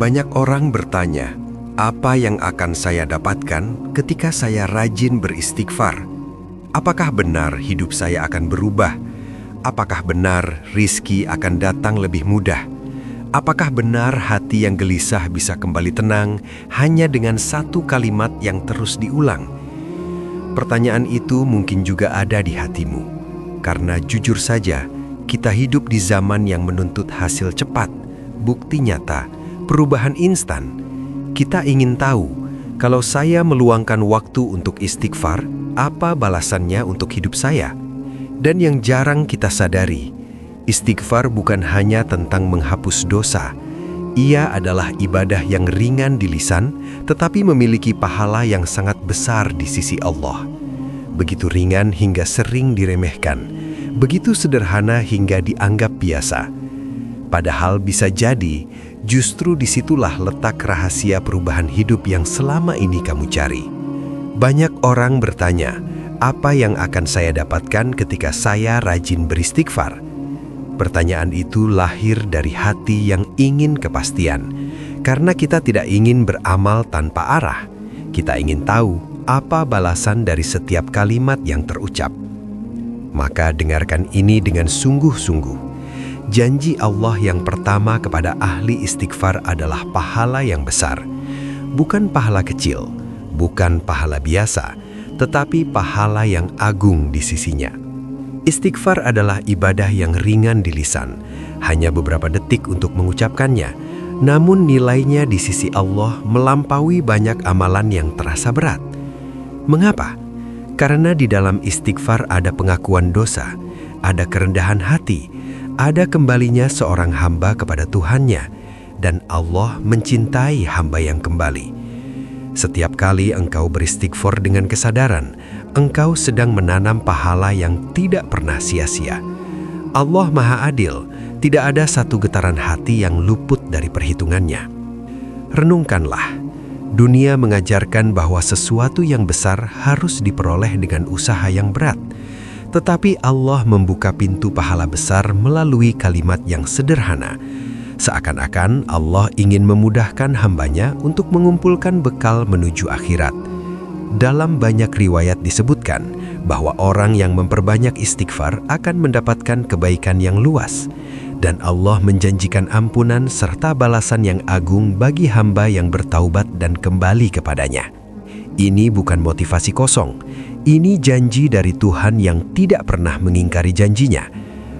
Banyak orang bertanya, apa yang akan saya dapatkan ketika saya rajin beristighfar? Apakah benar hidup saya akan berubah? Apakah benar rizki akan datang lebih mudah? Apakah benar hati yang gelisah bisa kembali tenang hanya dengan satu kalimat yang terus diulang? Pertanyaan itu mungkin juga ada di hatimu, karena jujur saja, kita hidup di zaman yang menuntut hasil cepat, bukti nyata, perubahan instan. Kita ingin tahu, kalau saya meluangkan waktu untuk istighfar, apa balasannya untuk hidup saya? Dan yang jarang kita sadari, istighfar bukan hanya tentang menghapus dosa. Ia adalah ibadah yang ringan di lisan, tetapi memiliki pahala yang sangat besar di sisi Allah. Begitu ringan hingga sering diremehkan, begitu sederhana hingga dianggap biasa. Padahal bisa jadi, justru disitulah letak rahasia perubahan hidup yang selama ini kamu cari. Banyak orang bertanya, apa yang akan saya dapatkan ketika saya rajin beristighfar? Pertanyaan itu lahir dari hati yang ingin kepastian, karena kita tidak ingin beramal tanpa arah. Kita ingin tahu apa balasan dari setiap kalimat yang terucap. Maka dengarkan ini dengan sungguh-sungguh. Janji Allah yang pertama kepada ahli istighfar adalah pahala yang besar. Bukan pahala kecil, bukan pahala biasa, tetapi pahala yang agung di sisinya. Istighfar adalah ibadah yang ringan di lisan, hanya beberapa detik untuk mengucapkannya. Namun nilainya di sisi Allah melampaui banyak amalan yang terasa berat. Mengapa? Karena di dalam istighfar ada pengakuan dosa, ada kerendahan hati, ada kembalinya seorang hamba kepada Tuhannya, dan Allah mencintai hamba yang kembali. Setiap kali engkau beristighfar dengan kesadaran, engkau sedang menanam pahala yang tidak pernah sia-sia. Allah Maha Adil, tidak ada satu getaran hati yang luput dari perhitungannya. Renungkanlah, dunia mengajarkan bahwa sesuatu yang besar harus diperoleh dengan usaha yang berat. Tetapi Allah membuka pintu pahala besar melalui kalimat yang sederhana. Seakan-akan Allah ingin memudahkan hambanya untuk mengumpulkan bekal menuju akhirat. Dalam banyak riwayat disebutkan bahwa orang yang memperbanyak istighfar akan mendapatkan kebaikan yang luas. Dan Allah menjanjikan ampunan serta balasan yang agung bagi hamba yang bertaubat dan kembali kepadanya. Ini bukan motivasi kosong. Ini janji dari Tuhan yang tidak pernah mengingkari janjinya.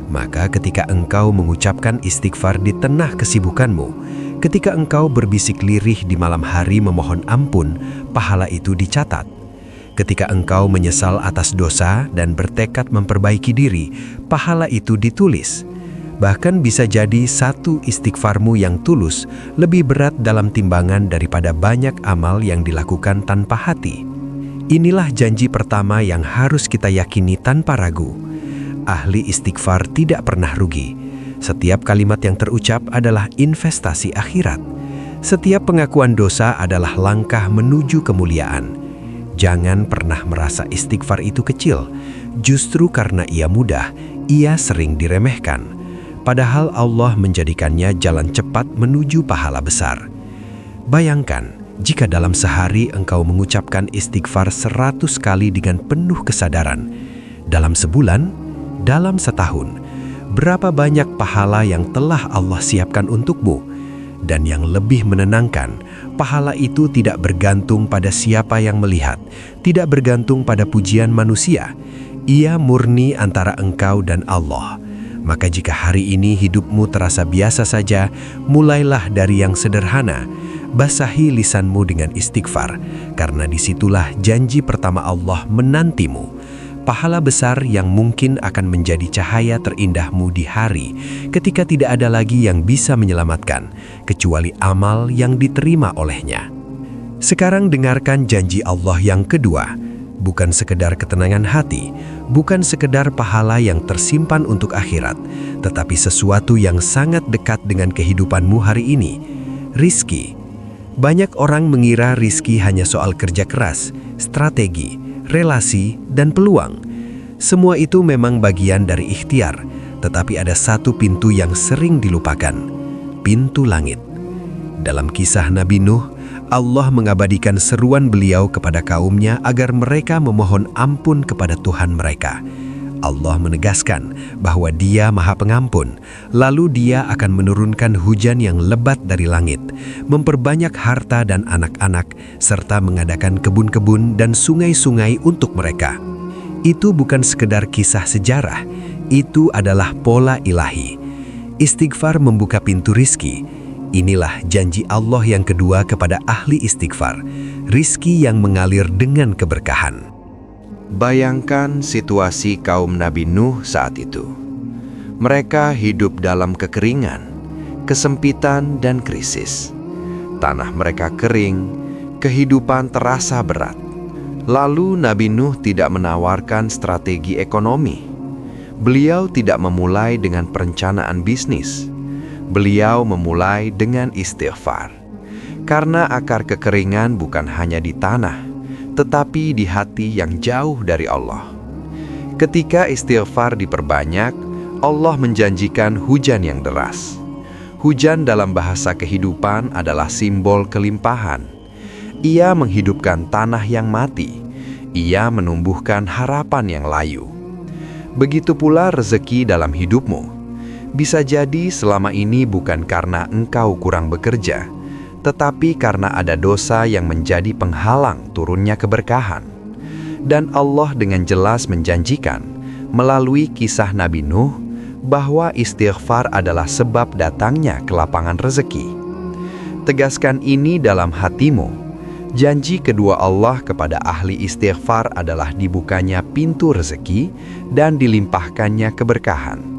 Maka ketika engkau mengucapkan istighfar di tengah kesibukanmu, ketika engkau berbisik lirih di malam hari memohon ampun, pahala itu dicatat. Ketika engkau menyesal atas dosa dan bertekad memperbaiki diri, pahala itu ditulis. Bahkan bisa jadi satu istighfarmu yang tulus lebih berat dalam timbangan daripada banyak amal yang dilakukan tanpa hati. Inilah janji pertama yang harus kita yakini tanpa ragu. Ahli istighfar tidak pernah rugi. Setiap kalimat yang terucap adalah investasi akhirat. Setiap pengakuan dosa adalah langkah menuju kemuliaan. Jangan pernah merasa istighfar itu kecil. Justru karena ia mudah, ia sering diremehkan. Padahal Allah menjadikannya jalan cepat menuju pahala besar. Bayangkan, jika dalam sehari engkau mengucapkan istighfar 100 kali dengan penuh kesadaran. Dalam sebulan, dalam setahun, berapa banyak pahala yang telah Allah siapkan untukmu? Dan yang lebih menenangkan, pahala itu tidak bergantung pada siapa yang melihat, tidak bergantung pada pujian manusia. Ia murni antara engkau dan Allah. Maka jika hari ini hidupmu terasa biasa saja, mulailah dari yang sederhana. Basahi lisanmu dengan istighfar, karena disitulah janji pertama Allah menantimu. Pahala besar yang mungkin akan menjadi cahaya terindahmu di hari ketika tidak ada lagi yang bisa menyelamatkan, kecuali amal yang diterima olehnya. Sekarang dengarkan janji Allah yang kedua. Bukan sekedar ketenangan hati, bukan sekedar pahala yang tersimpan untuk akhirat, tetapi sesuatu yang sangat dekat dengan kehidupanmu hari ini, rizki. Banyak orang mengira rizki hanya soal kerja keras, strategi, relasi, dan peluang. Semua itu memang bagian dari ikhtiar, tetapi ada satu pintu yang sering dilupakan, pintu langit. Dalam kisah Nabi Nuh, Allah mengabadikan seruan beliau kepada kaumnya agar mereka memohon ampun kepada Tuhan mereka. Allah menegaskan bahwa Dia Maha Pengampun, lalu Dia akan menurunkan hujan yang lebat dari langit, memperbanyak harta dan anak-anak, serta mengadakan kebun-kebun dan sungai-sungai untuk mereka. Itu bukan sekedar kisah sejarah, itu adalah pola ilahi. Istighfar membuka pintu rizki. Inilah janji Allah yang kedua kepada ahli istighfar, rizki yang mengalir dengan keberkahan. Bayangkan situasi kaum Nabi Nuh saat itu. Mereka hidup dalam kekeringan, kesempitan, dan krisis. Tanah mereka kering, kehidupan terasa berat. Lalu Nabi Nuh tidak menawarkan strategi ekonomi. Beliau tidak memulai dengan perencanaan bisnis. Beliau memulai dengan istighfar. Karena akar kekeringan bukan hanya di tanah, tetapi di hati yang jauh dari Allah. Ketika istighfar diperbanyak, Allah menjanjikan hujan yang deras. Hujan dalam bahasa kehidupan adalah simbol kelimpahan. Ia menghidupkan tanah yang mati. Ia menumbuhkan harapan yang layu. Begitu pula rezeki dalam hidupmu. Bisa jadi selama ini bukan karena engkau kurang bekerja, tetapi karena ada dosa yang menjadi penghalang turunnya keberkahan. Dan Allah dengan jelas menjanjikan melalui kisah Nabi Nuh bahwa istighfar adalah sebab datangnya kelapangan rezeki. Tegaskan ini dalam hatimu. Janji kedua Allah kepada ahli istighfar adalah dibukanya pintu rezeki dan dilimpahkannya keberkahan.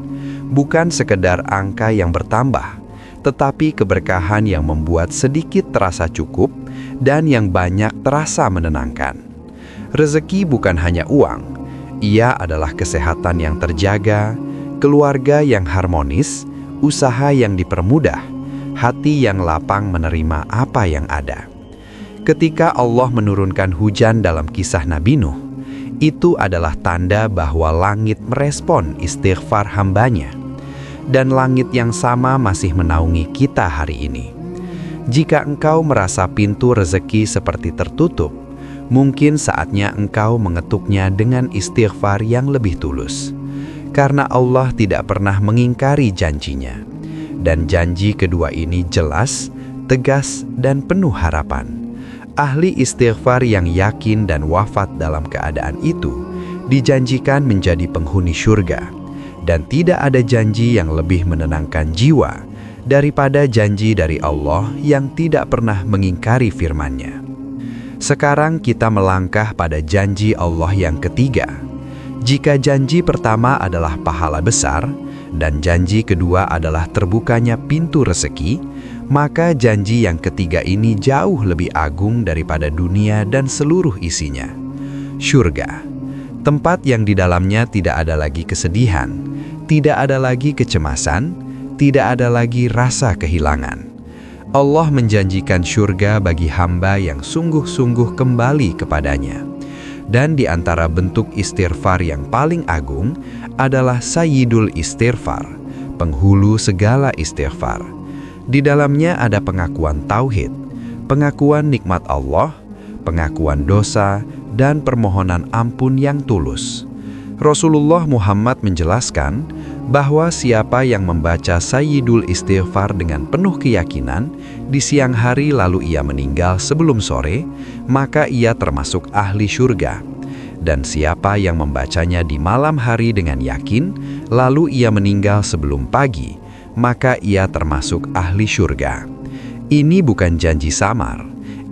Bukan sekedar angka yang bertambah, tetapi keberkahan yang membuat sedikit terasa cukup dan yang banyak terasa menenangkan. Rezeki bukan hanya uang, ia adalah kesehatan yang terjaga, keluarga yang harmonis, usaha yang dipermudah, hati yang lapang menerima apa yang ada. Ketika Allah menurunkan hujan dalam kisah Nabi Nuh, itu adalah tanda bahwa langit merespon istighfar hambanya. Dan langit yang sama masih menaungi kita hari ini. Jika engkau merasa pintu rezeki seperti tertutup, mungkin saatnya engkau mengetuknya dengan istighfar yang lebih tulus. Karena Allah tidak pernah mengingkari janjinya. Dan janji kedua ini jelas, tegas, dan penuh harapan. Ahli istighfar yang yakin dan wafat dalam keadaan itu dijanjikan menjadi penghuni syurga. Dan tidak ada janji yang lebih menenangkan jiwa daripada janji dari Allah yang tidak pernah mengingkari firman-Nya. Sekarang kita melangkah pada janji Allah yang ketiga. Jika janji pertama adalah pahala besar dan janji kedua adalah terbukanya pintu rezeki, maka janji yang ketiga ini jauh lebih agung daripada dunia dan seluruh isinya. Syurga, tempat yang di dalamnya tidak ada lagi kesedihan, tidak ada lagi kecemasan, tidak ada lagi rasa kehilangan. Allah menjanjikan syurga bagi hamba yang sungguh-sungguh kembali kepadanya. Dan di antara bentuk istighfar yang paling agung adalah Sayyidul Istighfar, penghulu segala istighfar. Di dalamnya ada pengakuan tauhid, pengakuan nikmat Allah, pengakuan dosa, dan permohonan ampun yang tulus. Rasulullah Muhammad menjelaskan bahwa siapa yang membaca Sayyidul Istighfar dengan penuh keyakinan di siang hari lalu ia meninggal sebelum sore, maka ia termasuk ahli syurga. Dan siapa yang membacanya di malam hari dengan yakin, lalu ia meninggal sebelum pagi, maka ia termasuk ahli syurga. Ini bukan janji samar,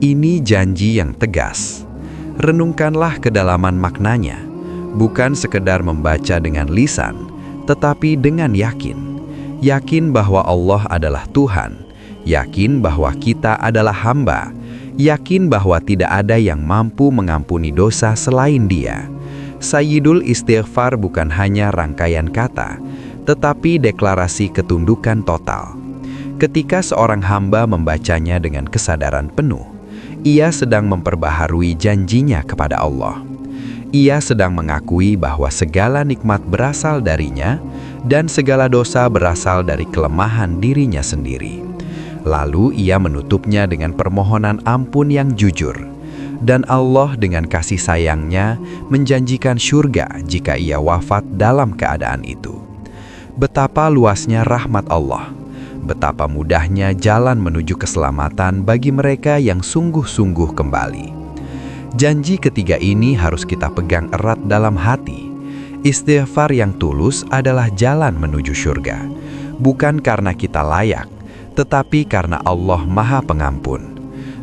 ini janji yang tegas. Renungkanlah kedalaman maknanya. Bukan sekedar membaca dengan lisan, tetapi dengan yakin. Yakin bahwa Allah adalah Tuhan, yakin bahwa kita adalah hamba, yakin bahwa tidak ada yang mampu mengampuni dosa selain Dia. Sayyidul Istighfar bukan hanya rangkaian kata, tetapi deklarasi ketundukan total. Ketika seorang hamba membacanya dengan kesadaran penuh, ia sedang memperbaharui janjinya kepada Allah. Ia sedang mengakui bahwa segala nikmat berasal darinya dan segala dosa berasal dari kelemahan dirinya sendiri. Lalu ia menutupnya dengan permohonan ampun yang jujur. Dan Allah dengan kasih sayangnya menjanjikan syurga jika ia wafat dalam keadaan itu. Betapa luasnya rahmat Allah. Betapa mudahnya jalan menuju keselamatan bagi mereka yang sungguh-sungguh kembali. Janji ketiga ini harus kita pegang erat dalam hati. Istighfar yang tulus adalah jalan menuju syurga. Bukan karena kita layak, tetapi karena Allah Maha Pengampun.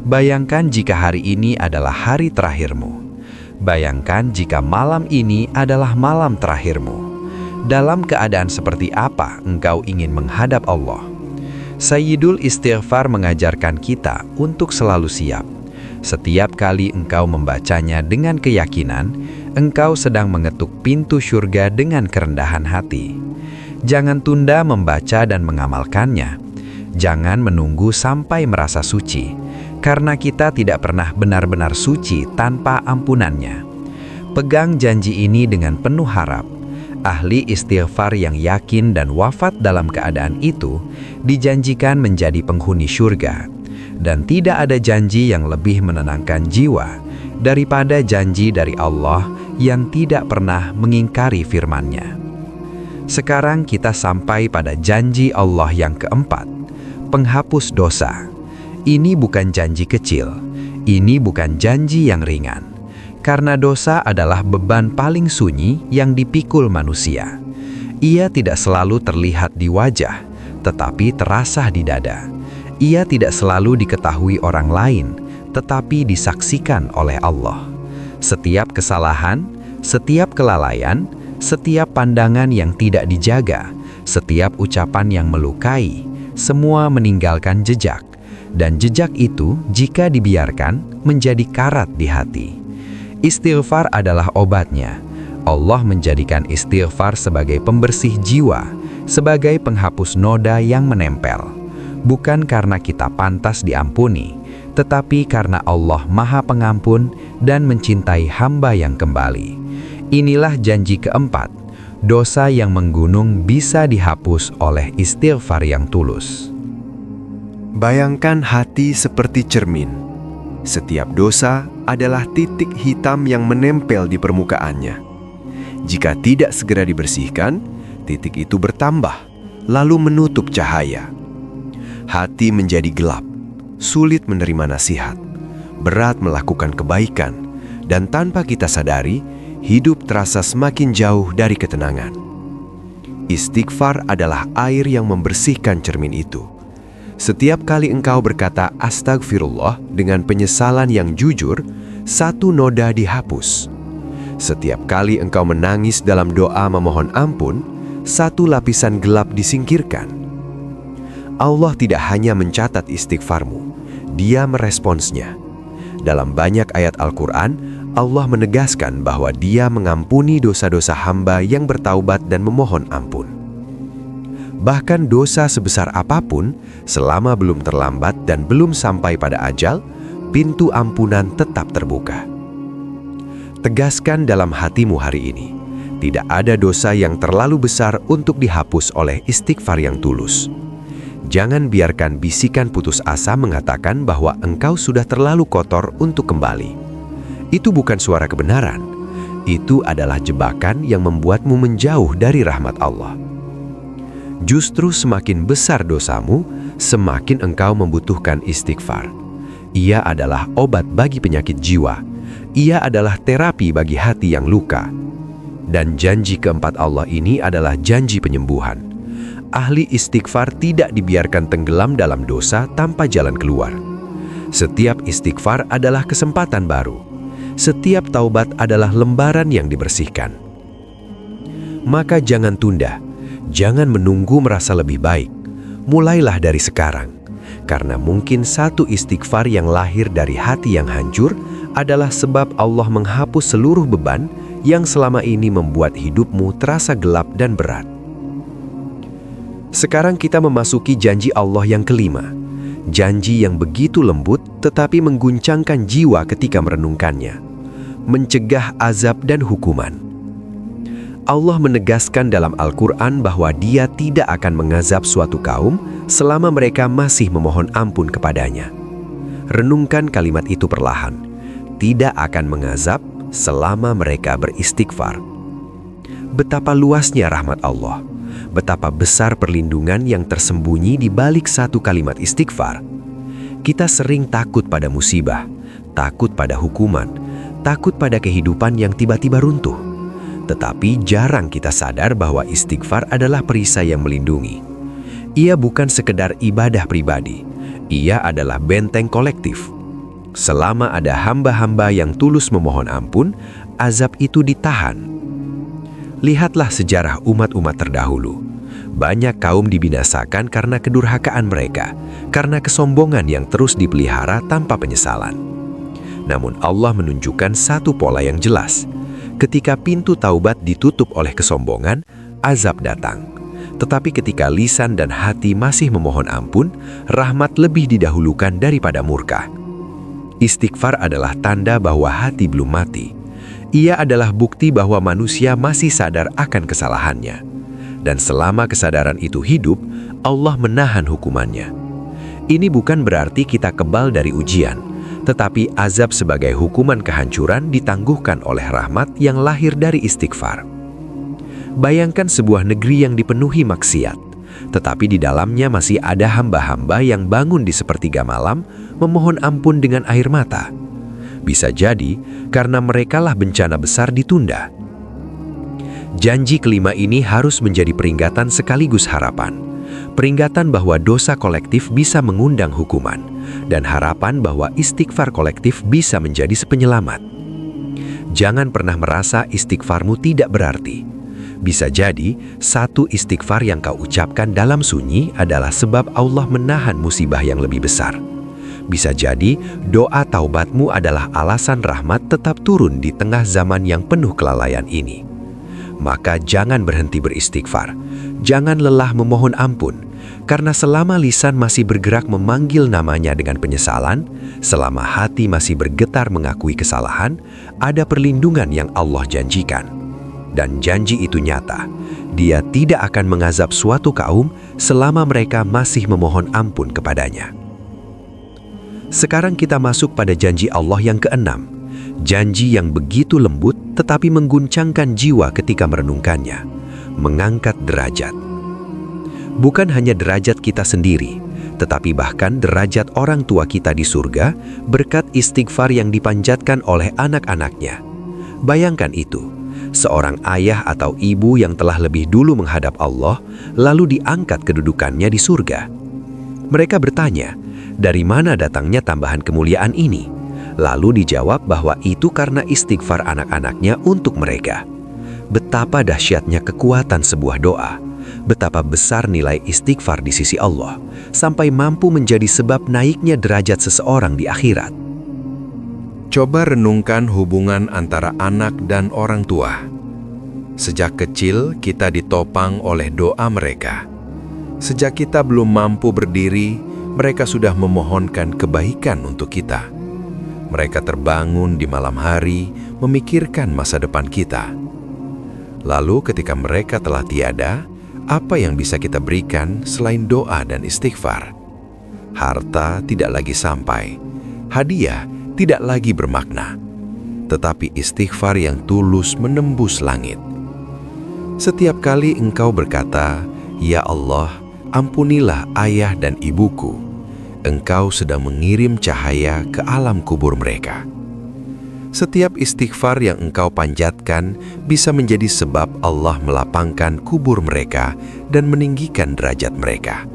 Bayangkan jika hari ini adalah hari terakhirmu. Bayangkan jika malam ini adalah malam terakhirmu. Dalam keadaan seperti apa engkau ingin menghadap Allah? Sayyidul Istighfar mengajarkan kita untuk selalu siap. Setiap kali engkau membacanya dengan keyakinan, engkau sedang mengetuk pintu syurga dengan kerendahan hati. Jangan tunda membaca dan mengamalkannya. Jangan menunggu sampai merasa suci, karena kita tidak pernah benar-benar suci tanpa ampunannya. Pegang janji ini dengan penuh harap. Ahli istighfar yang yakin dan wafat dalam keadaan itu dijanjikan menjadi penghuni syurga. Dan tidak ada janji yang lebih menenangkan jiwa daripada janji dari Allah yang tidak pernah mengingkari firman-Nya. Sekarang kita sampai pada janji Allah yang keempat, penghapus dosa. Ini bukan janji kecil, ini bukan janji yang ringan. Karena dosa adalah beban paling sunyi yang dipikul manusia. Ia tidak selalu terlihat di wajah, tetapi terasa di dada. Ia tidak selalu diketahui orang lain, tetapi disaksikan oleh Allah. Setiap kesalahan, setiap kelalaian, setiap pandangan yang tidak dijaga, setiap ucapan yang melukai, semua meninggalkan jejak. Dan jejak itu, jika dibiarkan, menjadi karat di hati. Istighfar adalah obatnya. Allah menjadikan istighfar sebagai pembersih jiwa, sebagai penghapus noda yang menempel. Bukan karena kita pantas diampuni, tetapi karena Allah Maha Pengampun dan mencintai hamba yang kembali. Inilah janji keempat, dosa yang menggunung bisa dihapus oleh istighfar yang tulus. Bayangkan hati seperti cermin. Setiap dosa adalah titik hitam yang menempel di permukaannya. Jika tidak segera dibersihkan, titik itu bertambah, lalu menutup cahaya. Hati menjadi gelap, sulit menerima nasihat, berat melakukan kebaikan, dan tanpa kita sadari, hidup terasa semakin jauh dari ketenangan. Istighfar adalah air yang membersihkan cermin itu. Setiap kali engkau berkata astagfirullah dengan penyesalan yang jujur, satu noda dihapus. Setiap kali engkau menangis dalam doa memohon ampun, satu lapisan gelap disingkirkan. Allah tidak hanya mencatat istighfarmu, Dia meresponsnya. Dalam banyak ayat Al-Quran, Allah menegaskan bahwa Dia mengampuni dosa-dosa hamba yang bertaubat dan memohon ampun. Bahkan dosa sebesar apapun, selama belum terlambat dan belum sampai pada ajal, pintu ampunan tetap terbuka. Tegaskan dalam hatimu hari ini, tidak ada dosa yang terlalu besar untuk dihapus oleh istighfar yang tulus. Jangan biarkan bisikan putus asa mengatakan bahwa engkau sudah terlalu kotor untuk kembali. Itu bukan suara kebenaran. Itu adalah jebakan yang membuatmu menjauh dari rahmat Allah. Justru semakin besar dosamu, semakin engkau membutuhkan istighfar. Ia adalah obat bagi penyakit jiwa. Ia adalah terapi bagi hati yang luka. Dan janji keempat Allah ini adalah janji penyembuhan. Ahli istighfar tidak dibiarkan tenggelam dalam dosa tanpa jalan keluar. Setiap istighfar adalah kesempatan baru. Setiap taubat adalah lembaran yang dibersihkan. Maka jangan tunda, jangan menunggu merasa lebih baik. Mulailah dari sekarang, karena mungkin satu istighfar yang lahir dari hati yang hancur adalah sebab Allah menghapus seluruh beban yang selama ini membuat hidupmu terasa gelap dan berat. Sekarang kita memasuki janji Allah yang kelima. Janji yang begitu lembut tetapi mengguncangkan jiwa ketika merenungkannya. Mencegah azab dan hukuman. Allah menegaskan dalam Al-Quran bahwa Dia tidak akan mengazab suatu kaum selama mereka masih memohon ampun kepadanya. Renungkan kalimat itu perlahan. Tidak akan mengazab selama mereka beristighfar. Betapa luasnya rahmat Allah. Betapa besar perlindungan yang tersembunyi di balik satu kalimat istighfar. Kita sering takut pada musibah, takut pada hukuman, takut pada kehidupan yang tiba-tiba runtuh. Tetapi jarang kita sadar bahwa istighfar adalah perisai yang melindungi. Ia bukan sekedar ibadah pribadi, ia adalah benteng kolektif. Selama ada hamba-hamba yang tulus memohon ampun, azab itu ditahan. Lihatlah sejarah umat-umat terdahulu. Banyak kaum dibinasakan karena kedurhakaan mereka, karena kesombongan yang terus dipelihara tanpa penyesalan. Namun Allah menunjukkan satu pola yang jelas. Ketika pintu taubat ditutup oleh kesombongan, azab datang. Tetapi ketika lisan dan hati masih memohon ampun, rahmat lebih didahulukan daripada murka. Istighfar adalah tanda bahwa hati belum mati. Ia adalah bukti bahwa manusia masih sadar akan kesalahannya. Dan selama kesadaran itu hidup, Allah menahan hukumannya. Ini bukan berarti kita kebal dari ujian, tetapi azab sebagai hukuman kehancuran ditangguhkan oleh rahmat yang lahir dari istighfar. Bayangkan sebuah negeri yang dipenuhi maksiat, tetapi di dalamnya masih ada hamba-hamba yang bangun di sepertiga malam memohon ampun dengan air mata. Bisa jadi karena merekalah bencana besar ditunda. Janji kelima ini harus menjadi peringatan sekaligus harapan. Peringatan bahwa dosa kolektif bisa mengundang hukuman, dan harapan bahwa istighfar kolektif bisa menjadi sepenyelamat. Jangan pernah merasa istighfarmu tidak berarti. Bisa jadi, satu istighfar yang kau ucapkan dalam sunyi adalah sebab Allah menahan musibah yang lebih besar. Bisa jadi, doa taubatmu adalah alasan rahmat tetap turun di tengah zaman yang penuh kelalaian ini. Maka jangan berhenti beristighfar. Jangan lelah memohon ampun. Karena selama lisan masih bergerak memanggil namanya dengan penyesalan, selama hati masih bergetar mengakui kesalahan, ada perlindungan yang Allah janjikan. Dan janji itu nyata. Dia tidak akan mengazab suatu kaum selama mereka masih memohon ampun kepadanya. Sekarang kita masuk pada janji Allah yang keenam. Janji yang begitu lembut tetapi mengguncangkan jiwa ketika merenungkannya. Mengangkat derajat. Bukan hanya derajat kita sendiri, tetapi bahkan derajat orang tua kita di surga berkat istighfar yang dipanjatkan oleh anak-anaknya. Bayangkan itu, seorang ayah atau ibu yang telah lebih dulu menghadap Allah, lalu diangkat kedudukannya di surga. Mereka bertanya, dari mana datangnya tambahan kemuliaan ini? Lalu dijawab bahwa itu karena istighfar anak-anaknya untuk mereka. Betapa dahsyatnya kekuatan sebuah doa. Betapa besar nilai istighfar di sisi Allah, sampai mampu menjadi sebab naiknya derajat seseorang di akhirat. Coba renungkan hubungan antara anak dan orang tua. Sejak kecil kita ditopang oleh doa mereka. Sejak kita belum mampu berdiri, mereka sudah memohonkan kebaikan untuk kita. Mereka terbangun di malam hari, memikirkan masa depan kita. Lalu ketika mereka telah tiada, apa yang bisa kita berikan selain doa dan istighfar? Harta tidak lagi sampai, hadiah tidak lagi bermakna, tetapi istighfar yang tulus menembus langit. Setiap kali engkau berkata, "Ya Allah, ampunilah ayah dan ibuku," engkau sedang mengirim cahaya ke alam kubur mereka. Setiap istighfar yang engkau panjatkan bisa menjadi sebab Allah melapangkan kubur mereka dan meninggikan derajat mereka.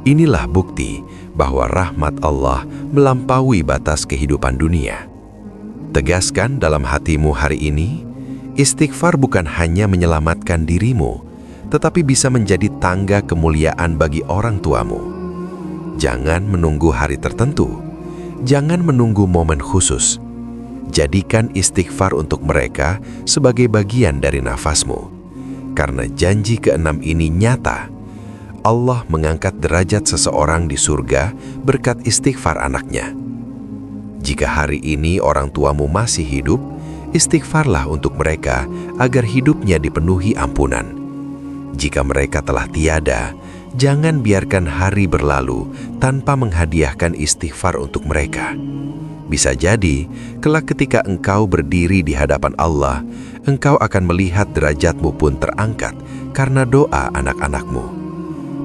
Inilah bukti bahwa rahmat Allah melampaui batas kehidupan dunia. Tegaskan dalam hatimu hari ini, istighfar bukan hanya menyelamatkan dirimu, tetapi bisa menjadi tangga kemuliaan bagi orang tuamu. Jangan menunggu hari tertentu. Jangan menunggu momen khusus. Jadikan istighfar untuk mereka sebagai bagian dari nafasmu. Karena janji keenam ini nyata. Allah mengangkat derajat seseorang di surga berkat istighfar anaknya. Jika hari ini orang tuamu masih hidup, istighfarlah untuk mereka agar hidupnya dipenuhi ampunan. Jika mereka telah tiada, jangan biarkan hari berlalu tanpa menghadiahkan istighfar untuk mereka. Bisa jadi, kelak ketika engkau berdiri di hadapan Allah, engkau akan melihat derajatmu pun terangkat karena doa anak-anakmu.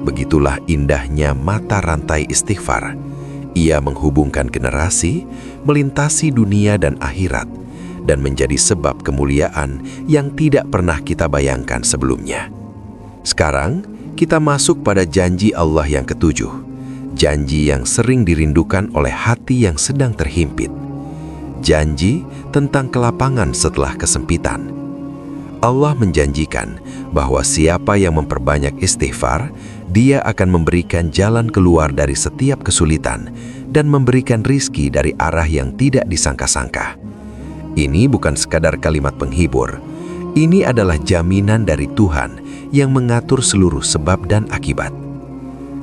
Begitulah indahnya mata rantai istighfar. Ia menghubungkan generasi, melintasi dunia dan akhirat, dan menjadi sebab kemuliaan yang tidak pernah kita bayangkan sebelumnya. Sekarang, kita masuk pada janji Allah yang ketujuh. Janji yang sering dirindukan oleh hati yang sedang terhimpit. Janji tentang kelapangan setelah kesempitan. Allah menjanjikan bahwa siapa yang memperbanyak istighfar, Dia akan memberikan jalan keluar dari setiap kesulitan dan memberikan rizki dari arah yang tidak disangka-sangka. Ini bukan sekadar kalimat penghibur. Ini adalah jaminan dari Tuhan yang mengatur seluruh sebab dan akibat.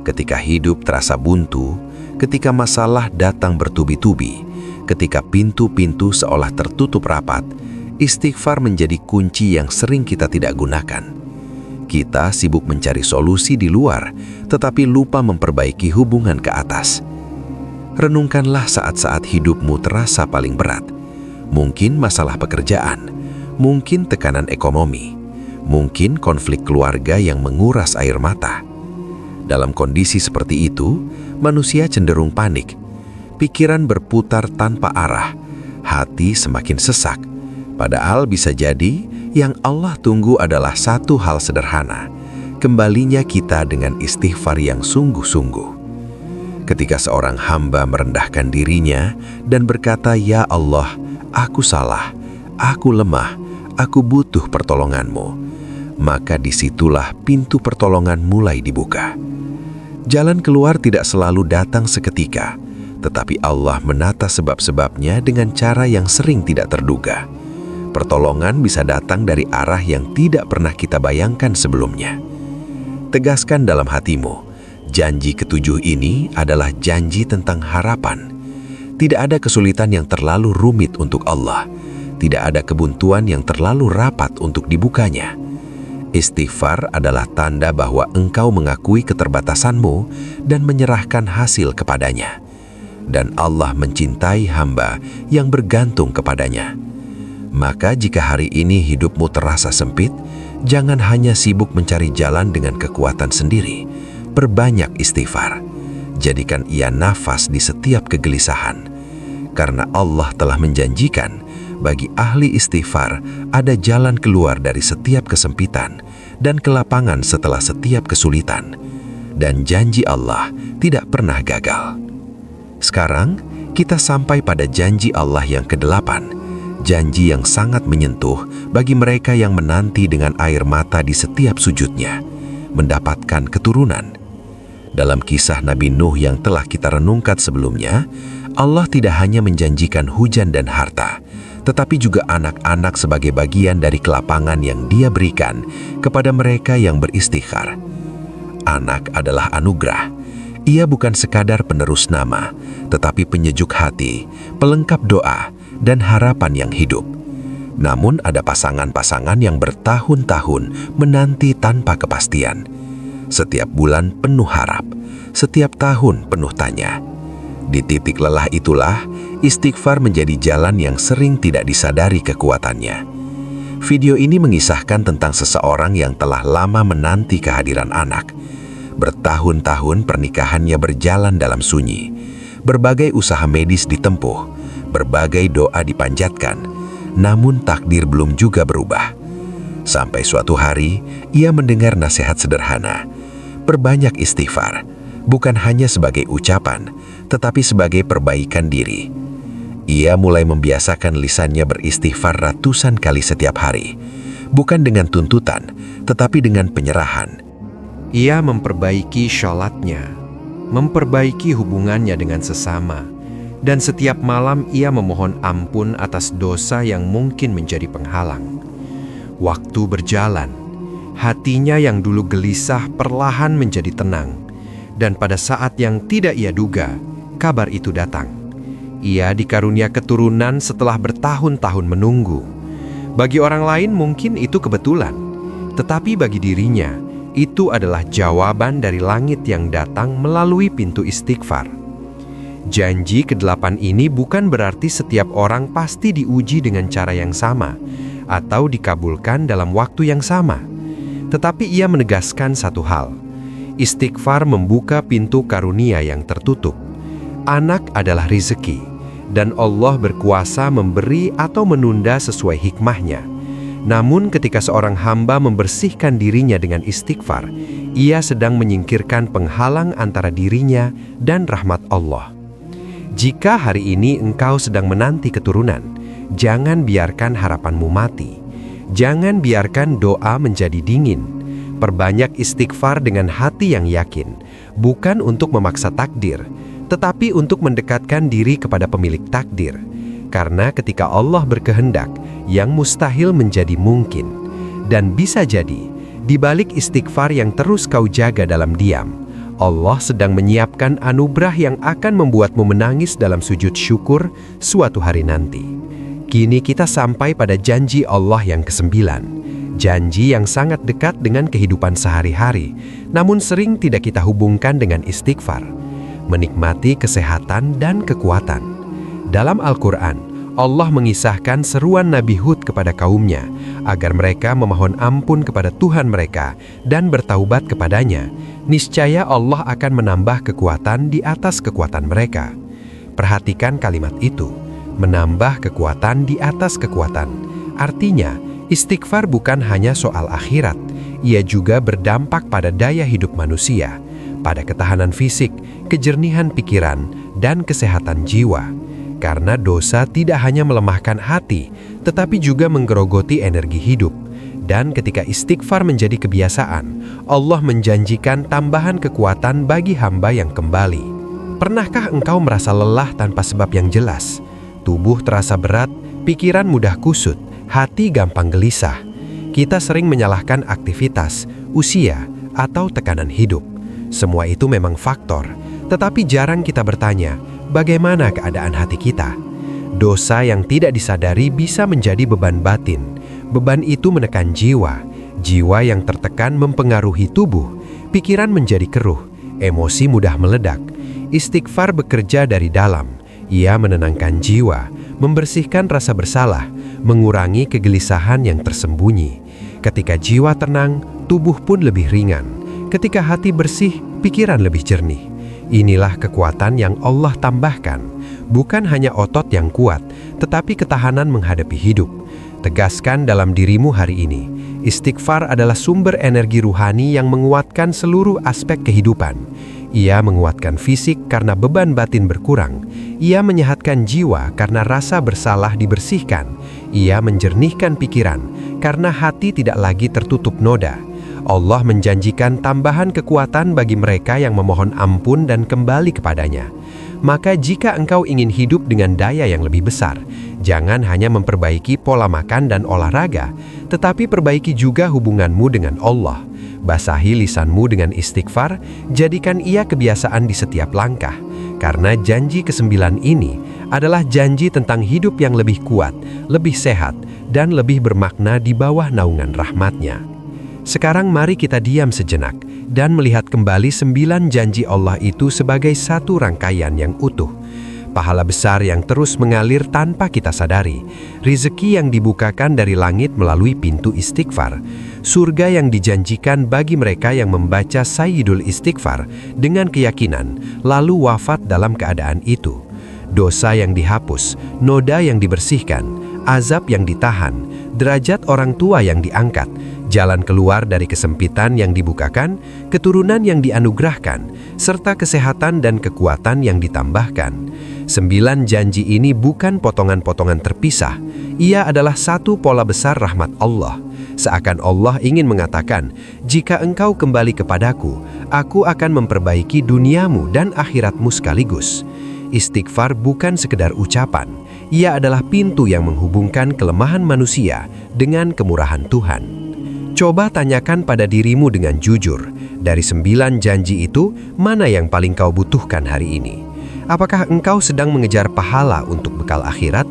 Ketika hidup terasa buntu, ketika masalah datang bertubi-tubi, ketika pintu-pintu seolah tertutup rapat, istighfar menjadi kunci yang sering kita tidak gunakan. Kita sibuk mencari solusi di luar, tetapi lupa memperbaiki hubungan ke atas. Renungkanlah saat-saat hidupmu terasa paling berat. Mungkin masalah pekerjaan, mungkin tekanan ekonomi, mungkin konflik keluarga yang menguras air mata. Dalam kondisi seperti itu, manusia cenderung panik. Pikiran berputar tanpa arah, hati semakin sesak. Padahal bisa jadi yang Allah tunggu adalah satu hal sederhana, kembalinya kita dengan istighfar yang sungguh-sungguh. Ketika seorang hamba merendahkan dirinya dan berkata, "Ya Allah, aku salah, aku lemah, aku butuh pertolongan-Mu," maka disitulah pintu pertolongan mulai dibuka. Jalan keluar tidak selalu datang seketika, tetapi Allah menata sebab-sebabnya dengan cara yang sering tidak terduga. Pertolongan bisa datang dari arah yang tidak pernah kita bayangkan sebelumnya. Tegaskan dalam hatimu, janji ketujuh ini adalah janji tentang harapan. Tidak ada kesulitan yang terlalu rumit untuk Allah. Tidak ada kebuntuan yang terlalu rapat untuk dibukanya. Istighfar adalah tanda bahwa engkau mengakui keterbatasanmu dan menyerahkan hasil kepadanya. Dan Allah mencintai hamba yang bergantung kepadanya. Maka jika hari ini hidupmu terasa sempit, jangan hanya sibuk mencari jalan dengan kekuatan sendiri. Perbanyak istighfar. Jadikan ia nafas di setiap kegelisahan. Karena Allah telah menjanjikan, bagi ahli istighfar ada jalan keluar dari setiap kesempitan dan kelapangan setelah setiap kesulitan. Dan janji Allah tidak pernah gagal. Sekarang, kita sampai pada janji Allah yang ke-8. Janji yang sangat menyentuh bagi mereka yang menanti dengan air mata di setiap sujudnya, mendapatkan keturunan. Dalam kisah Nabi Nuh yang telah kita renungkan sebelumnya, Allah tidak hanya menjanjikan hujan dan harta, tetapi juga anak-anak sebagai bagian dari kelapangan yang Dia berikan kepada mereka yang beristighfar. Anak adalah anugerah. Ia bukan sekadar penerus nama, tetapi penyejuk hati, pelengkap doa, dan harapan yang hidup. Namun ada pasangan-pasangan yang bertahun-tahun menanti tanpa kepastian. Setiap bulan penuh harap, setiap tahun penuh tanya. Di titik lelah itulah, istighfar menjadi jalan yang sering tidak disadari kekuatannya. Video ini mengisahkan tentang seseorang yang telah lama menanti kehadiran anak. Bertahun-tahun pernikahannya berjalan dalam sunyi. Berbagai usaha medis ditempuh, berbagai doa dipanjatkan, namun takdir belum juga berubah. Sampai suatu hari, ia mendengar nasihat sederhana, perbanyak istighfar, bukan hanya sebagai ucapan, tetapi sebagai perbaikan diri. Ia mulai membiasakan lisannya beristighfar ratusan kali setiap hari, bukan dengan tuntutan, tetapi dengan penyerahan. Ia memperbaiki sholatnya, memperbaiki hubungannya dengan sesama, dan setiap malam ia memohon ampun atas dosa yang mungkin menjadi penghalang. Waktu berjalan, hatinya yang dulu gelisah perlahan menjadi tenang, dan pada saat yang tidak ia duga, kabar itu datang. Ia dikarunia keturunan setelah bertahun-tahun menunggu. Bagi orang lain mungkin itu kebetulan, tetapi bagi dirinya, itu adalah jawaban dari langit yang datang melalui pintu istighfar. Janji ke-8 ini bukan berarti setiap orang pasti diuji dengan cara yang sama atau dikabulkan dalam waktu yang sama. Tetapi ia menegaskan satu hal, istighfar membuka pintu karunia yang tertutup. Anak adalah rezeki, dan Allah berkuasa memberi atau menunda sesuai hikmahnya. Namun ketika seorang hamba membersihkan dirinya dengan istighfar, ia sedang menyingkirkan penghalang antara dirinya dan rahmat Allah. Jika hari ini engkau sedang menanti keturunan, jangan biarkan harapanmu mati. Jangan biarkan doa menjadi dingin. Perbanyak istighfar dengan hati yang yakin, bukan untuk memaksa takdir, tetapi untuk mendekatkan diri kepada pemilik takdir. Karena ketika Allah berkehendak, yang mustahil menjadi mungkin. Dan bisa jadi, di balik istighfar yang terus kau jaga dalam diam, Allah sedang menyiapkan anugerah yang akan membuatmu menangis dalam sujud syukur suatu hari nanti. Kini kita sampai pada janji Allah yang ke-9. Janji yang sangat dekat dengan kehidupan sehari-hari, namun sering tidak kita hubungkan dengan istighfar. Menikmati kesehatan dan kekuatan. Dalam Al-Quran, Allah mengisahkan seruan Nabi Hud kepada kaumnya, agar mereka memohon ampun kepada Tuhan mereka dan bertaubat kepadanya. Niscaya Allah akan menambah kekuatan di atas kekuatan mereka. Perhatikan kalimat itu, menambah kekuatan di atas kekuatan. Artinya, istighfar bukan hanya soal akhirat, ia juga berdampak pada daya hidup manusia, pada ketahanan fisik, kejernihan pikiran, dan kesehatan jiwa. Karena dosa tidak hanya melemahkan hati, tetapi juga menggerogoti energi hidup. Dan ketika istighfar menjadi kebiasaan, Allah menjanjikan tambahan kekuatan bagi hamba yang kembali. Pernahkah engkau merasa lelah tanpa sebab yang jelas? Tubuh terasa berat, pikiran mudah kusut, hati gampang gelisah. Kita sering menyalahkan aktivitas, usia, atau tekanan hidup. Semua itu memang faktor, tetapi jarang kita bertanya, bagaimana keadaan hati kita? Dosa yang tidak disadari bisa menjadi beban batin. Beban itu menekan jiwa. Jiwa yang tertekan mempengaruhi tubuh. Pikiran menjadi keruh. Emosi mudah meledak. Istighfar bekerja dari dalam. Ia menenangkan jiwa, membersihkan rasa bersalah, mengurangi kegelisahan yang tersembunyi. Ketika jiwa tenang, tubuh pun lebih ringan. Ketika hati bersih, pikiran lebih jernih. Inilah kekuatan yang Allah tambahkan. Bukan hanya otot yang kuat, tetapi ketahanan menghadapi hidup. Tegaskan dalam dirimu hari ini, istighfar adalah sumber energi ruhani yang menguatkan seluruh aspek kehidupan. Ia menguatkan fisik karena beban batin berkurang. Ia menyehatkan jiwa karena rasa bersalah dibersihkan. Ia menjernihkan pikiran karena hati tidak lagi tertutup noda. Allah menjanjikan tambahan kekuatan bagi mereka yang memohon ampun dan kembali kepadanya. Maka jika engkau ingin hidup dengan daya yang lebih besar, jangan hanya memperbaiki pola makan dan olahraga, tetapi perbaiki juga hubunganmu dengan Allah. Basahi lisanmu dengan istighfar, jadikan ia kebiasaan di setiap langkah. Karena janji ke-9 ini adalah janji tentang hidup yang lebih kuat, lebih sehat, dan lebih bermakna di bawah naungan rahmat-Nya. Sekarang mari kita diam sejenak dan melihat kembali 9 janji Allah itu sebagai satu rangkaian yang utuh. Pahala besar yang terus mengalir tanpa kita sadari, rezeki yang dibukakan dari langit melalui pintu istighfar, surga yang dijanjikan bagi mereka yang membaca Sayyidul Istighfar dengan keyakinan, lalu wafat dalam keadaan itu, dosa yang dihapus, noda yang dibersihkan, azab yang ditahan, derajat orang tua yang diangkat, jalan keluar dari kesempitan yang dibukakan, keturunan yang dianugerahkan, serta kesehatan dan kekuatan yang ditambahkan. 9 janji ini bukan potongan-potongan terpisah. Ia adalah satu pola besar rahmat Allah. Seakan Allah ingin mengatakan, jika engkau kembali kepadaku, aku akan memperbaiki duniamu dan akhiratmu sekaligus. Istighfar bukan sekedar ucapan. Ia adalah pintu yang menghubungkan kelemahan manusia dengan kemurahan Tuhan. Coba tanyakan pada dirimu dengan jujur, dari 9 janji itu, mana yang paling kau butuhkan hari ini? Apakah engkau sedang mengejar pahala untuk bekal akhirat?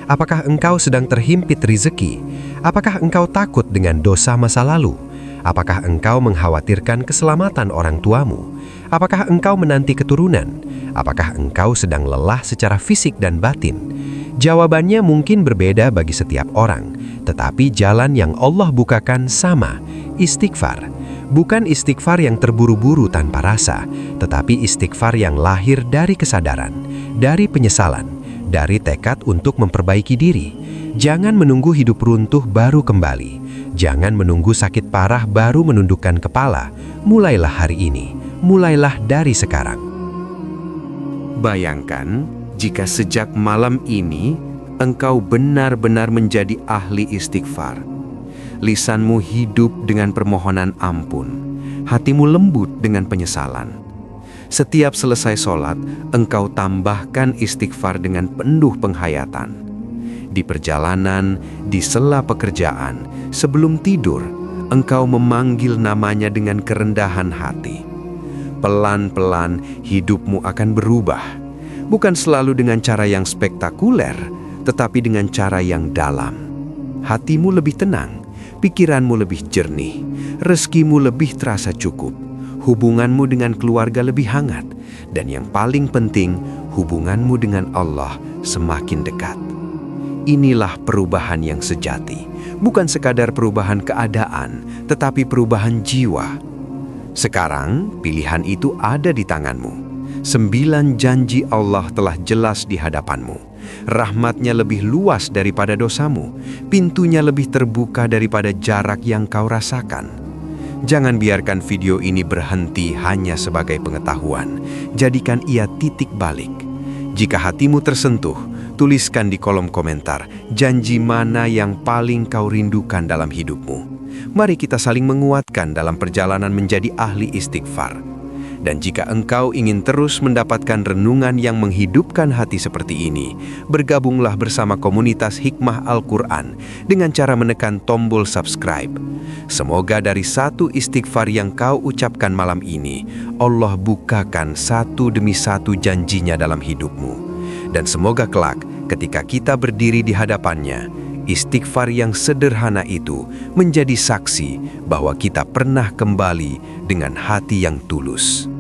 Apakah engkau sedang terhimpit rezeki? Apakah engkau takut dengan dosa masa lalu? Apakah engkau mengkhawatirkan keselamatan orang tuamu? Apakah engkau menanti keturunan? Apakah engkau sedang lelah secara fisik dan batin? Jawabannya mungkin berbeda bagi setiap orang, tetapi jalan yang Allah bukakan sama, istighfar. Bukan istighfar yang terburu-buru tanpa rasa, tetapi istighfar yang lahir dari kesadaran, dari penyesalan, dari tekad untuk memperbaiki diri. Jangan menunggu hidup runtuh baru kembali. Jangan menunggu sakit parah baru menundukkan kepala. Mulailah hari ini. Mulailah dari sekarang. Bayangkan jika sejak malam ini engkau benar-benar menjadi ahli istighfar. Lisanmu hidup dengan permohonan ampun, hatimu lembut dengan penyesalan. Setiap selesai sholat, engkau tambahkan istighfar dengan penuh penghayatan. Di perjalanan, di sela pekerjaan, sebelum tidur, engkau memanggil namanya dengan kerendahan hati. Pelan-pelan hidupmu akan berubah. Bukan selalu dengan cara yang spektakuler, tetapi dengan cara yang dalam. Hatimu lebih tenang, pikiranmu lebih jernih, rezekimu lebih terasa cukup, hubunganmu dengan keluarga lebih hangat, dan yang paling penting, hubunganmu dengan Allah semakin dekat. Inilah perubahan yang sejati, bukan sekadar perubahan keadaan, tetapi perubahan jiwa. Sekarang, pilihan itu ada di tanganmu. 9 janji Allah telah jelas di hadapanmu. Rahmatnya lebih luas daripada dosamu. Pintunya lebih terbuka daripada jarak yang kau rasakan. Jangan biarkan video ini berhenti hanya sebagai pengetahuan. Jadikan ia titik balik. Jika hatimu tersentuh, tuliskan di kolom komentar janji mana yang paling kau rindukan dalam hidupmu. Mari kita saling menguatkan dalam perjalanan menjadi ahli istighfar. Dan jika engkau ingin terus mendapatkan renungan yang menghidupkan hati seperti ini, bergabunglah bersama komunitas Hikmah Al-Quran dengan cara menekan tombol subscribe. Semoga dari satu istighfar yang kau ucapkan malam ini, Allah bukakan satu demi satu janjinya dalam hidupmu. Dan semoga kelak ketika kita berdiri di hadapannya, istighfar yang sederhana itu menjadi saksi bahwa kita pernah kembali dengan hati yang tulus.